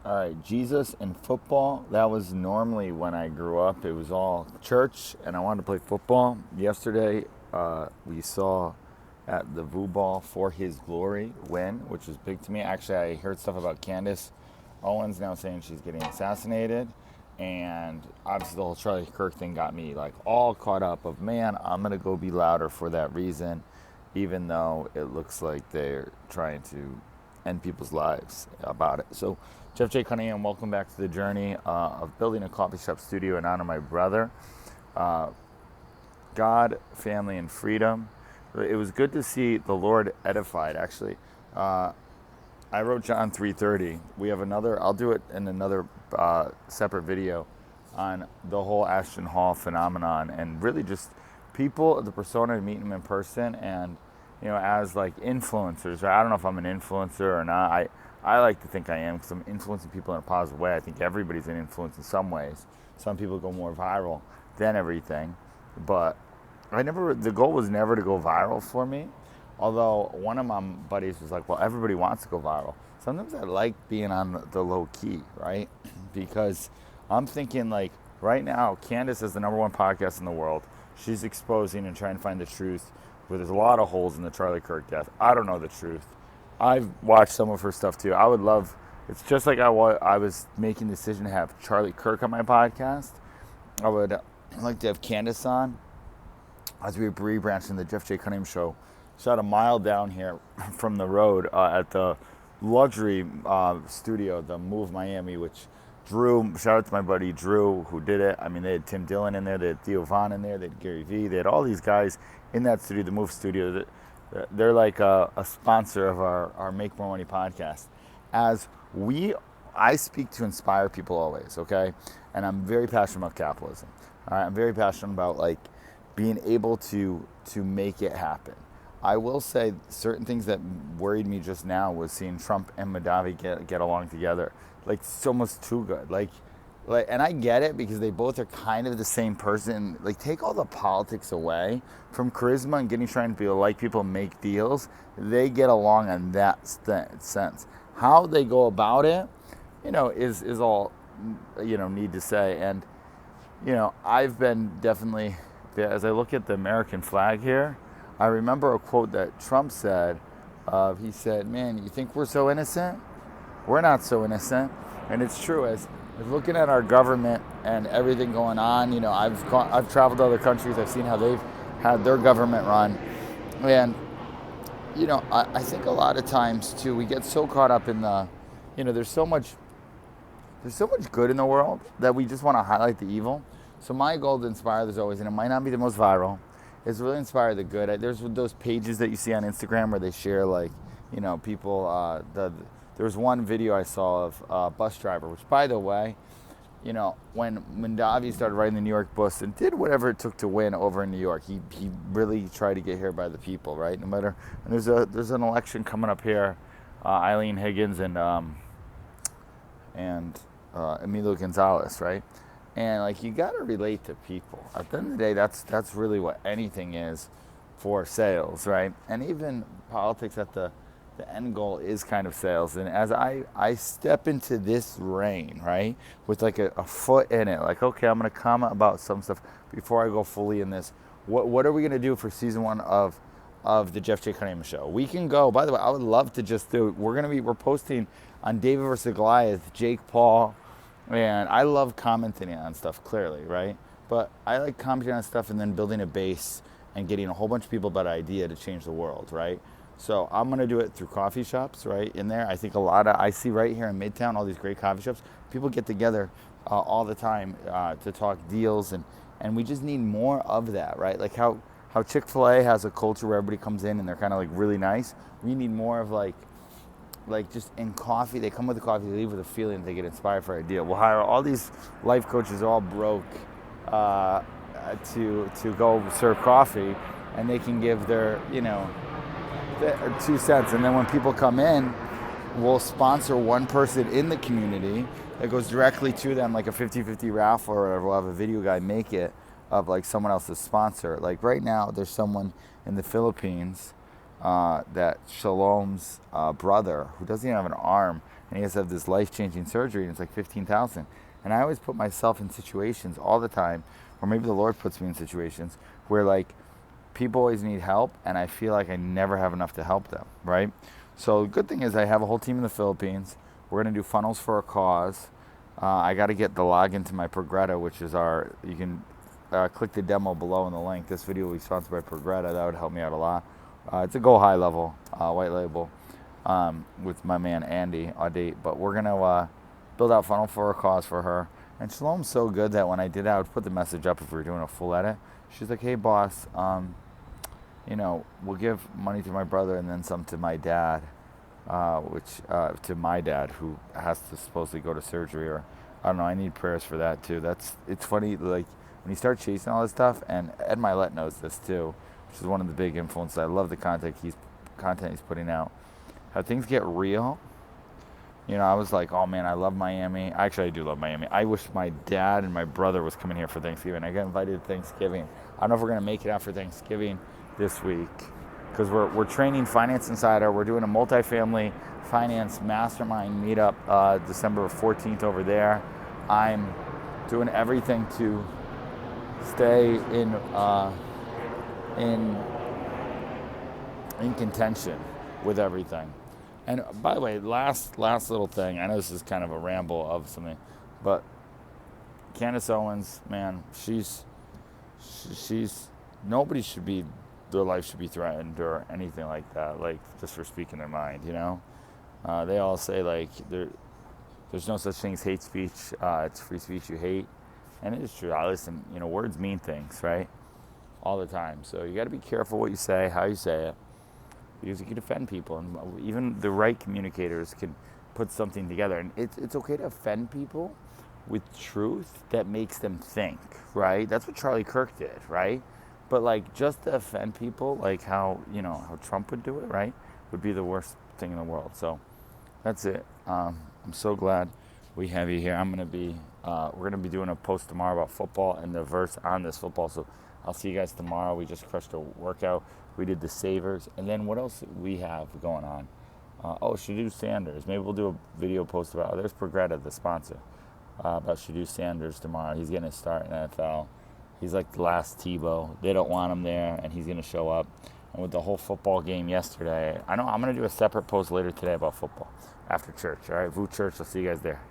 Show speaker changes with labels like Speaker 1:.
Speaker 1: All right, Jesus and football. That was normally when I grew up. It was all church, and I wanted to play football. Yesterday, we saw at the VU Ball For His Glory win, which was big to me. Actually, I heard stuff about Candance Owens now saying she's getting assassinated, and obviously the whole Charlie Kirk thing got me like all caught up. Of man, I'm gonna go be louder for that reason, even though it looks like they're trying to end people's lives about it. So, Jeff J. Cunningham, welcome back to the journey of building a coffee shop studio in honor of my brother. God, family, and freedom. It was good to see the Lord edified, actually. I wrote John 3:30. We have another, I'll do it in another separate video on the whole Ashton Hall phenomenon and really just people, the persona, meeting them in person and, as like influencers. I don't know if I'm an influencer or not. I like to think I am because I'm influencing people in a positive way. I think everybody's an influence in some ways. Some people go more viral than everything. But the goal was never to go viral for me. Although one of my buddies was like, well, everybody wants to go viral. Sometimes I like being on the low key, right? Because I'm thinking like right now, Candance is the #1 podcast in the world. She's exposing and trying to find the truth where there's a lot of holes in the Charlie Kirk death. I don't know the truth. I've watched some of her stuff too. I would love, it's just like I was making the decision to have Charlie Kirk on my podcast. I would like to have Candance on as we were rebranching the Jeff J. Cunningham show. Shot a mile down here from the road at the luxury studio, the Move Miami, which Drew, shout out to my buddy Drew who did it. I mean, they had Tim Dillon in there, they had Theo Vaughn in there, they had Gary Vee, they had all these guys in that studio, the Move studio. They're like a sponsor of our Make More Money podcast. I speak to inspire people always, okay? And I'm very passionate about capitalism. All right, I'm very passionate about like being able to make it happen. I will say certain things that worried me just now was seeing Trump and Mamdani get along together. Like it's almost too good. Like, and I get it because they both are kind of the same person. Like, take all the politics away from charisma and trying to be like people make deals. They get along in that sense. How they go about it, is all, need to say. And, I've been definitely, as I look at the American flag here, I remember a quote that Trump said. He said, "Man, you think we're so innocent? We're not so innocent." And it's true. As looking at our government and everything going on, I've traveled to other countries. I've seen how they've had their government run, and I think a lot of times too we get so caught up in the, there's so much good in the world that we just want to highlight the evil. So my goal to inspire, there's always, and it might not be the most viral, is really inspire the good. There's those pages that you see on Instagram where they share like, people. There was one video I saw of a bus driver, which by the way, when Mamdani started riding the New York bus and did whatever it took to win over in New York, he really tried to get here by the people, right? No matter, and there's an election coming up here, Eileen Higgins and Emilio Gonzalez, right? And like you got to relate to people. At the end of the day, that's really what anything is for sales, right? And even politics at the end goal is kind of sales. And as I step into this reign, right, with like a foot in it, like, okay, I'm going to comment about some stuff before I go fully in this. What are we going to do for season 1 of the Jeff J. Cunningham show? We can go, by the way, I would love to just do, we're posting on David versus Goliath, Jake Paul, and I love commenting on stuff, clearly, right? But I like commenting on stuff and then building a base and getting a whole bunch of people about an idea to change the world, right? So I'm going to do it through coffee shops, right, in there. I think I see right here in Midtown, all these great coffee shops. People get together all the time to talk deals, and we just need more of that, right? Like how Chick-fil-A has a culture where everybody comes in and they're kind of like really nice. We need more of like just in coffee, they come with the coffee, they leave with a feeling that they get inspired for a deal. We'll hire all these life coaches all broke to go serve coffee, and they can give their, 2 cents. And then when people come in, we'll sponsor one person in the community that goes directly to them, like a 50-50 raffle, or we'll have a video guy make it of like someone else's sponsor. Like right now, there's someone in the Philippines that Shalom's brother, who doesn't even have an arm, and he has to have this life-changing surgery, and it's like 15,000. And I always put myself in situations all the time, or maybe the Lord puts me in situations where like people always need help, and I feel like I never have enough to help them, right? So the good thing is I have a whole team in the Philippines. We're gonna do funnels for a cause. I got to get the login to my Progretta, which is you can click the demo below in the link. This video will be sponsored by Progretta. That would help me out a lot. It's a Go High level white label with my man Andy Audate. But we're going to build out funnel for a cause for her. And Shalom's so good that when I did, I would put the message up if we were doing a full edit. She's like, hey, boss, we'll give money to my brother and then some to my dad. To my dad, who has to supposedly go to surgery, or I don't know. I need prayers for that too. It's funny, like when you start chasing all this stuff, and Ed Milet knows this too, which is one of the big influences. I love the content he's putting out. How things get real. I was like, oh man, I love Miami. Actually, I do love Miami. I wish my dad and my brother was coming here for Thanksgiving. I got invited to Thanksgiving. I don't know if we're gonna make it out for Thanksgiving this week, because we're training Finance Insider. We're doing a multifamily finance mastermind meetup December 14th over there. I'm doing everything to stay in contention with everything. And by the way, last little thing. I know this is kind of a ramble of something, but Candance Owens, man, she's nobody should be. Their life should be threatened or anything like that, like just for speaking their mind, They all say like there's no such thing as hate speech, it's free speech you hate. And it is true. I listen, words mean things, right? All the time. So you gotta be careful what you say, how you say it, because you can offend people, and even the right communicators can put something together. And it's okay to offend people with truth that makes them think, right? That's what Charlie Kirk did, right? But like just to offend people, like how Trump would do it, right, would be the worst thing in the world. So that's it. I'm so glad we have you here. We're gonna be doing a post tomorrow about football and the verse on this football. So I'll see you guys tomorrow. We just crushed a workout. We did the savers, and then what else we have going on? Shadu Sanders. Maybe we'll do a video post about. There's Progretta, the sponsor, about Shadu Sanders tomorrow. He's getting a start in NFL. He's like the last Tebow. They don't want him there, and he's going to show up. And with the whole football game yesterday, I know I'm going to do a separate post later today about football after church. All right, Voo Church, I'll see you guys there.